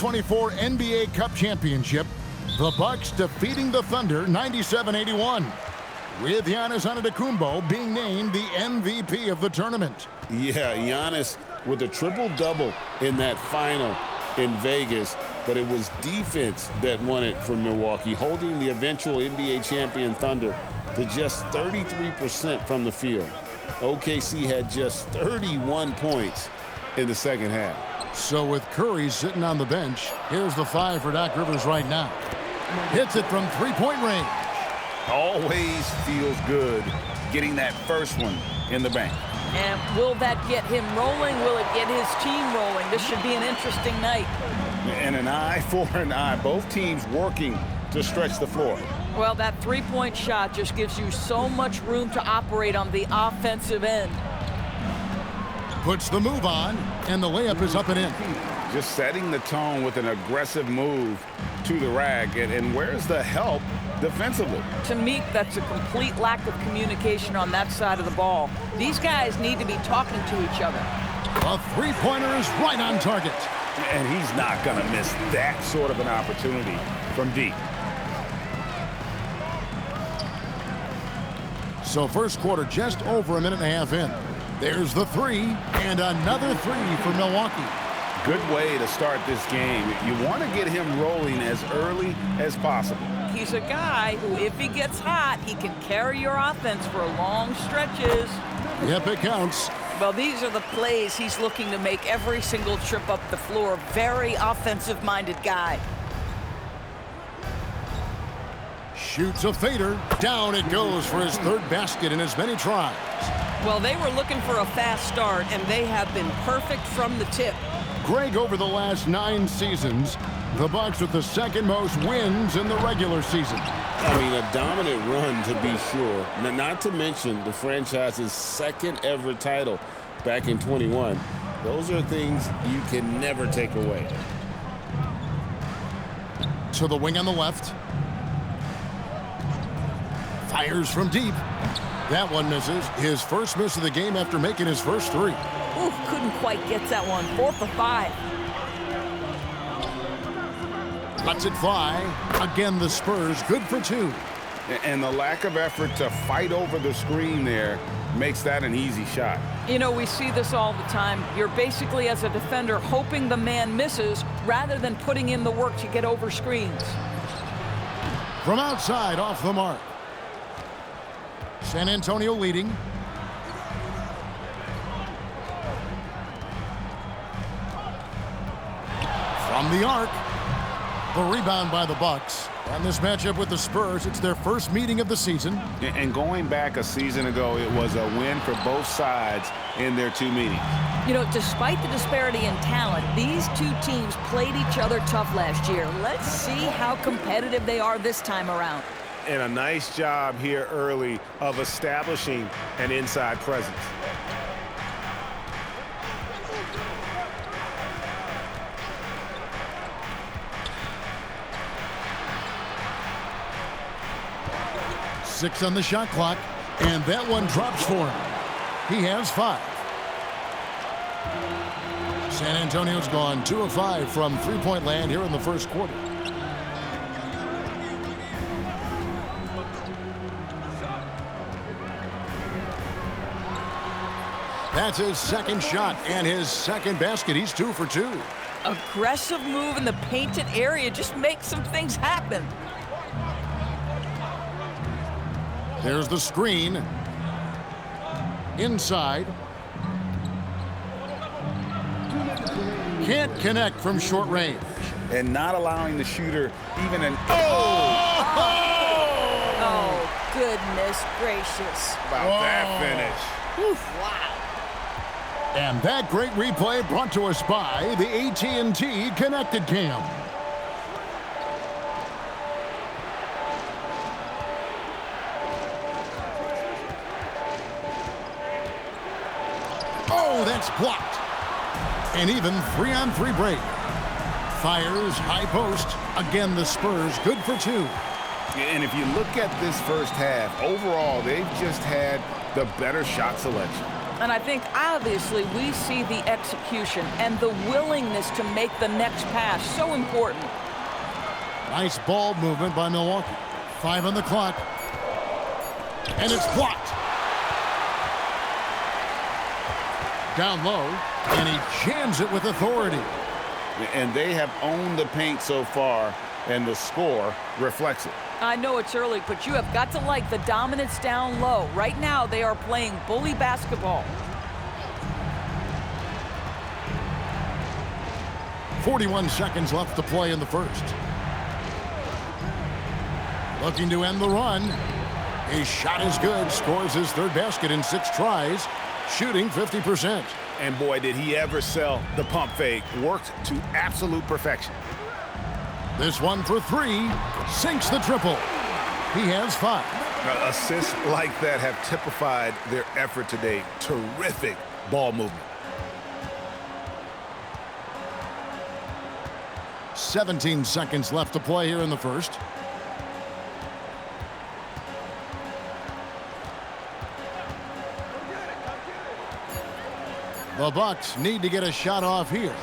24 NBA Cup Championship, the Bucks defeating the Thunder 97-81, with Giannis Antetokounmpo being named the MVP of the tournament. Yeah, Giannis with a triple-double in that final in Vegas, but it was defense that won it for Milwaukee, holding the eventual NBA champion Thunder to just 33% from the field. OKC had just 31 points in the second half. So with Curry sitting on the bench, here's the 5 for Doc Rivers right now. Hits it from three-point range. Always feels good getting that first one in the bank. And will that get him rolling? Will it get his team rolling? This should be an interesting night. And an eye for an eye. Both teams working to stretch the floor. Well, that three-point shot just gives you so much room to operate on the offensive end. Puts the move on, and the layup is up and in. Just setting the tone with an aggressive move to the rack. And where's the help defensively? To me, that's a complete lack of communication on that side of the ball. These guys need to be talking to each other. A three-pointer is right on target. And he's not going to miss that sort of an opportunity from deep. So first quarter just over a minute and a half in. There's the 3, and another 3 for Milwaukee. Good way to start this game. You want to get him rolling as early as possible. He's a guy who, if he gets hot, he can carry your offense for long stretches. Yep, it counts. Well, these are the plays he's looking to make every single trip up the floor. Very offensive-minded guy. Shoots a fader. Down it goes for his 3rd basket in as many tries. Well, they were looking for a fast start, and they have been perfect from the tip. Greg, over the last 9 seasons, the Bucks with the 2nd most wins in the regular season. I mean, a dominant run, to be sure. Now, not to mention the franchise's 2nd ever title back in 21. Those are things you can never take away. To the wing on the left. Fires from deep. That one misses. His first miss of the game after making his first 3. Ooh, couldn't quite get that one. 4 for 5. Lets it fly. Again, the Spurs good for 2. And the lack of effort to fight over the screen there makes that an easy shot. You know, we see this all the time. You're basically, as a defender, hoping the man misses rather than putting in the work to get over screens. From outside, off the mark. San Antonio leading. From the arc. The rebound by the Bucks. And this matchup with the Spurs, it's their first meeting of the season. And going back a season ago, it was a win for both sides in their 2 meetings. You know, despite the disparity in talent, these 2 teams played each other tough last year. Let's see how competitive they are this time around. And a nice job here early of establishing an inside presence. Six on the shot clock, and that one drops for him. He has 5. San Antonio's gone 2 of 5 from three-point land here in the first quarter. That's his 2nd shot and his 2nd basket. He's 2 for 2. Aggressive move in the painted area. Just make some things happen. There's the screen. Inside. Can't connect from short range. And not allowing the shooter even an... Oh, goodness gracious. About that finish. Oof, wow. And that great replay brought to us by the AT&T Connected Cam. Oh, that's blocked. And even 3-on-3 break. Fires, high post. Again, the Spurs good for 2. And if you look at this first half, overall, they've just had the better shot selection. And I think, obviously, we see the execution and the willingness to make the next pass so important. Nice ball movement by Milwaukee. 5 on the clock. And it's blocked. Down low, and he jams it with authority. And they have owned the paint so far, and the score reflects it. I know it's early, but you have got to like the dominance down low. Right now, they are playing bully basketball. 41 seconds left to play in the first. Looking to end the run. His shot is good. Scores his third basket in 6 tries. Shooting 50%. And boy, did he ever sell the pump fake. Worked to absolute perfection. This one for 3. Sinks the triple. He has 5. Assists like that have typified their effort today. Terrific ball movement. 17 seconds left to play here in the first. The Bucks need to get a shot off here.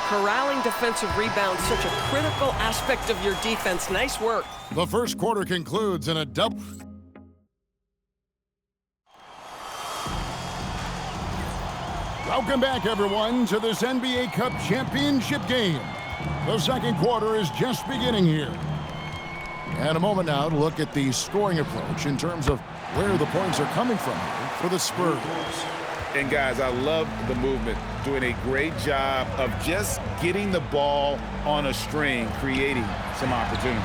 Corralling defensive rebounds, such a critical aspect of your defense. Nice work. The first quarter concludes in a double. Welcome back, everyone, to this NBA Cup championship game. The second quarter is just beginning here. And a moment now to look at the scoring approach in terms of where the points are coming from here for the Spurs. And guys, I love the movement. Doing a great job of just getting the ball on a string, creating some opportunities.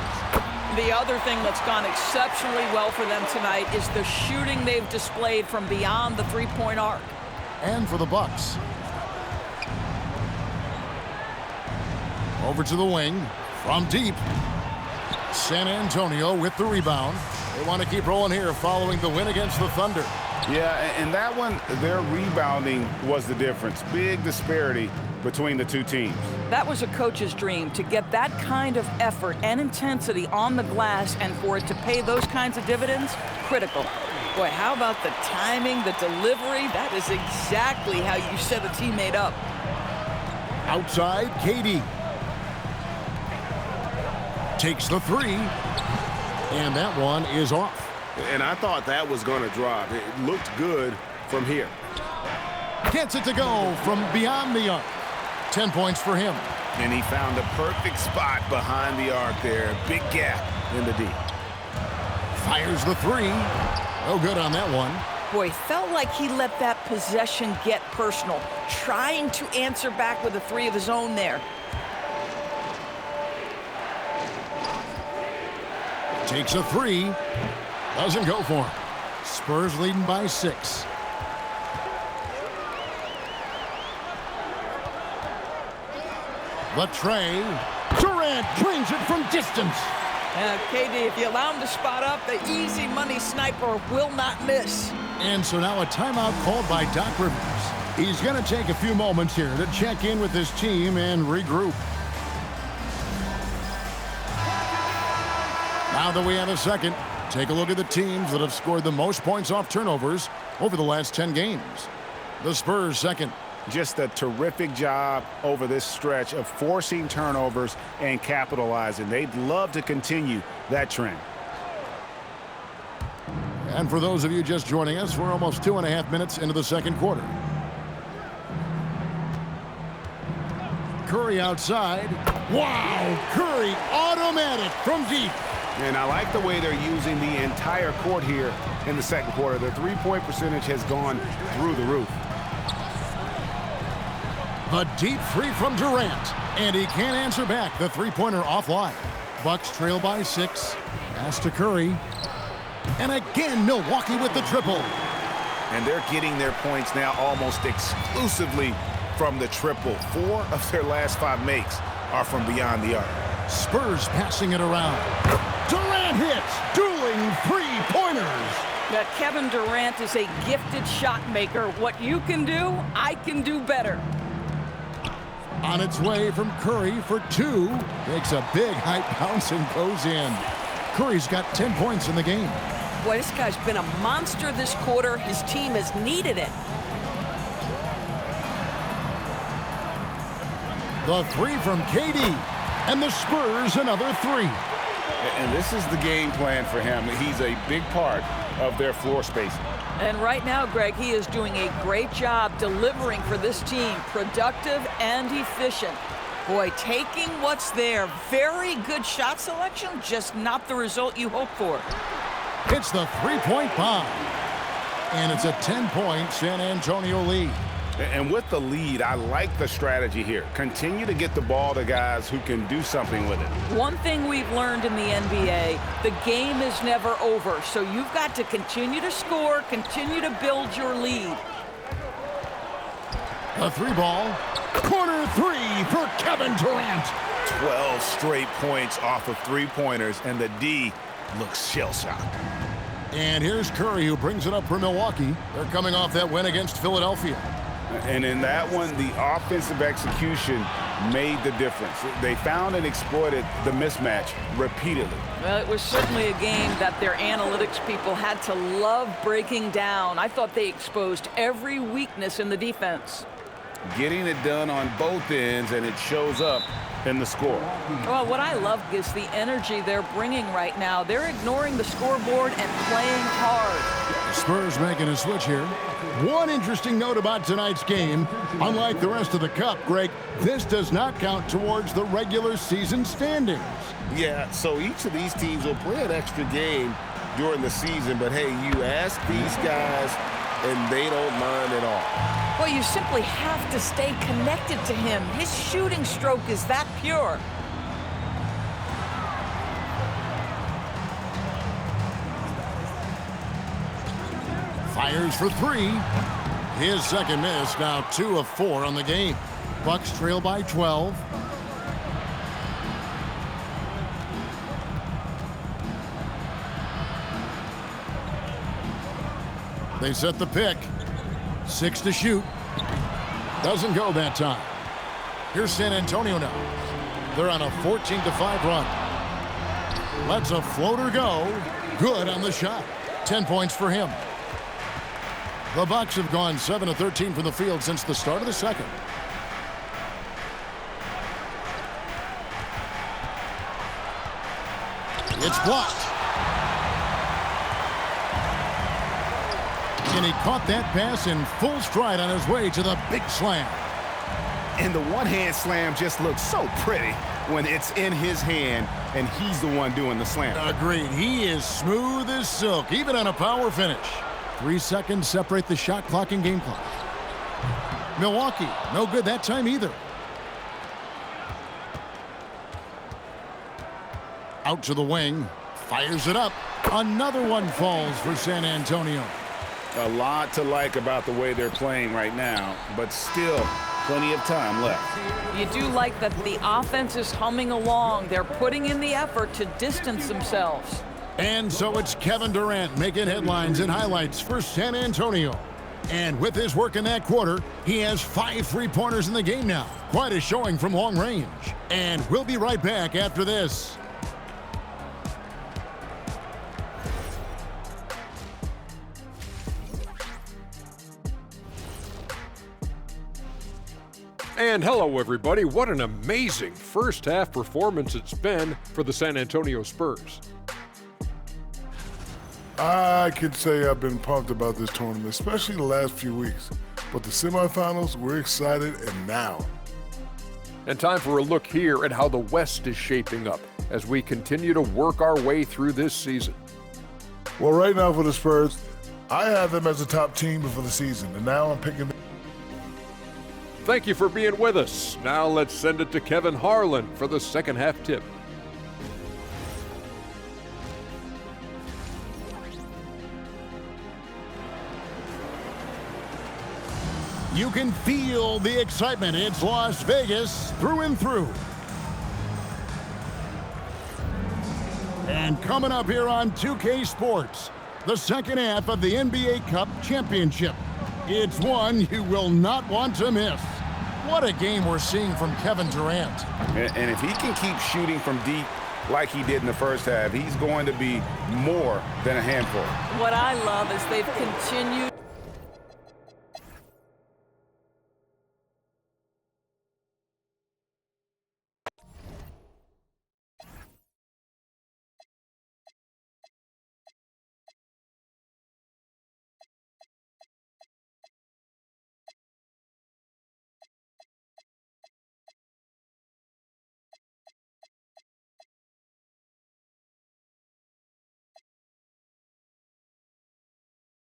The other thing that's gone exceptionally well for them tonight is the shooting they've displayed from beyond the three-point arc. And for the Bucks. Over to the wing, from deep. San Antonio with the rebound. They want to keep rolling here following the win against the Thunder. Yeah, and that one, their rebounding was the difference. Big disparity between the two teams. That was a coach's dream, to get that kind of effort and intensity on the glass, and for it to pay those kinds of dividends, critical. Boy, how about the timing, the delivery? That is exactly how you set a teammate up. Outside, KD. Takes the 3. And that one is off. And I thought that was going to drop. It looked good from here. Gets it to go from beyond the arc. 10 points for him. And he found a perfect spot behind the arc there. Big gap in the D. Fires the 3. No good on that one. Boy, felt like he let that possession get personal, trying to answer back with a 3 of his own there. Takes a 3. Doesn't go for him. Spurs leading by 6. The tray. Durant drains it from distance. KD, if you allow him to spot up, the easy money sniper will not miss. And so now a timeout called by Doc Rivers. He's going to take a few moments here to check in with his team and regroup. Now that we have a second, take a look at the teams that have scored the most points off turnovers over the last 10 games. The Spurs second. Just a terrific job over this stretch of forcing turnovers and capitalizing. They'd love to continue that trend. And for those of you just joining us, we're almost 2.5 minutes into the second quarter. Curry outside. Wow! Curry automatic from deep. And I like the way they're using the entire court here in the second quarter. Their three-point percentage has gone through the roof. The deep three from Durant. And he can't answer back. The three-pointer offline. Bucks trail by 6. Pass to Curry. And again, Milwaukee with the triple. And they're getting their points now almost exclusively from the triple. 4 of their last 5 makes are from beyond the arc. Spurs passing it around. Durant hits. Dueling three-pointers. That Kevin Durant is a gifted shot maker. What you can do, I can do better. On its way from Curry for 2. Makes a big high bounce and goes in. Curry's got 10 points in the game. Boy, this guy's been a monster this quarter. His team has needed it. The three from KD. And the Spurs another three. And this is the game plan for him. He's a big part of their floor spacing. And right now, Greg, he is doing a great job delivering for this team, productive and efficient. Boy, taking what's there. Very good shot selection, just not the result you hope for. It's the three-point bomb. And it's a 10-point San Antonio lead. And with the lead, I like the strategy here. Continue to get the ball to guys who can do something with it. One thing we've learned in the NBA, the game is never over. So you've got to continue to score, continue to build your lead. A three ball. Corner three for Kevin Durant. 12 straight points off of three-pointers, and the D looks shell-shocked. And here's Curry, who brings it up for Milwaukee. They're coming off that win against Philadelphia. And in that one, the offensive execution made the difference. They found and exploited the mismatch repeatedly. Well, it was certainly a game that their analytics people had to love breaking down. I thought they exposed every weakness in the defense. Getting it done on both ends, and it shows up in the score. Well, what I love is the energy they're bringing right now. They're ignoring the scoreboard and playing hard. The Spurs making a switch here. One interesting note about tonight's game, unlike the rest of the Cup, Greg, this does not count towards the regular season standings. Yeah, so each of these teams will play an extra game during the season, but hey, you ask these guys, and they don't mind at all. Well, you simply have to stay connected to him. His shooting stroke is that pure. Fires for three. His second miss, now 2 of 4 on the game. Bucks trail by 12. They set the pick. 6 to shoot. Doesn't go that time. Here's San Antonio now. They're on a 14-5 run. Lets a floater go. Good on the shot. 10 points for him. The Bucks have gone 7 of 13 from the field since the start of the second. It's blocked. And he caught that pass in full stride on his way to the big slam. And the one-hand slam just looks so pretty when it's in his hand and he's the one doing the slam. Agreed. He is smooth as silk, even on a power finish. 3 seconds separate the shot clock and game clock. Milwaukee, no good that time either. Out to the wing, fires it up. Another one falls for San Antonio. A lot to like about the way they're playing right now, but still plenty of time left. You do like that the offense is humming along. They're putting in the effort to distance themselves. And so it's Kevin Durant making headlines and highlights for San Antonio. And with his work in that quarter, he has 5 three-pointers in the game now. Quite a showing from long range. And we'll be right back after this. And hello, everybody. What an amazing first-half performance it's been for the San Antonio Spurs. I could say I've been pumped about this tournament, especially the last few weeks. But the semifinals, we're excited, and now. And time for a look here at how the West is shaping up as we continue to work our way through this season. Well, right now for the Spurs, I have them as a top team before the season, and now I'm picking them. Thank you for being with us. Now let's send it to Kevin Harlan for the second half tip. You can feel the excitement. It's Las Vegas through and through. And coming up here on 2K Sports, the second half of the NBA Cup Championship. It's one you will not want to miss. What a game we're seeing from Kevin Durant. And if he can keep shooting from deep like he did in the first half, he's going to be more than a handful. What I love is they've continued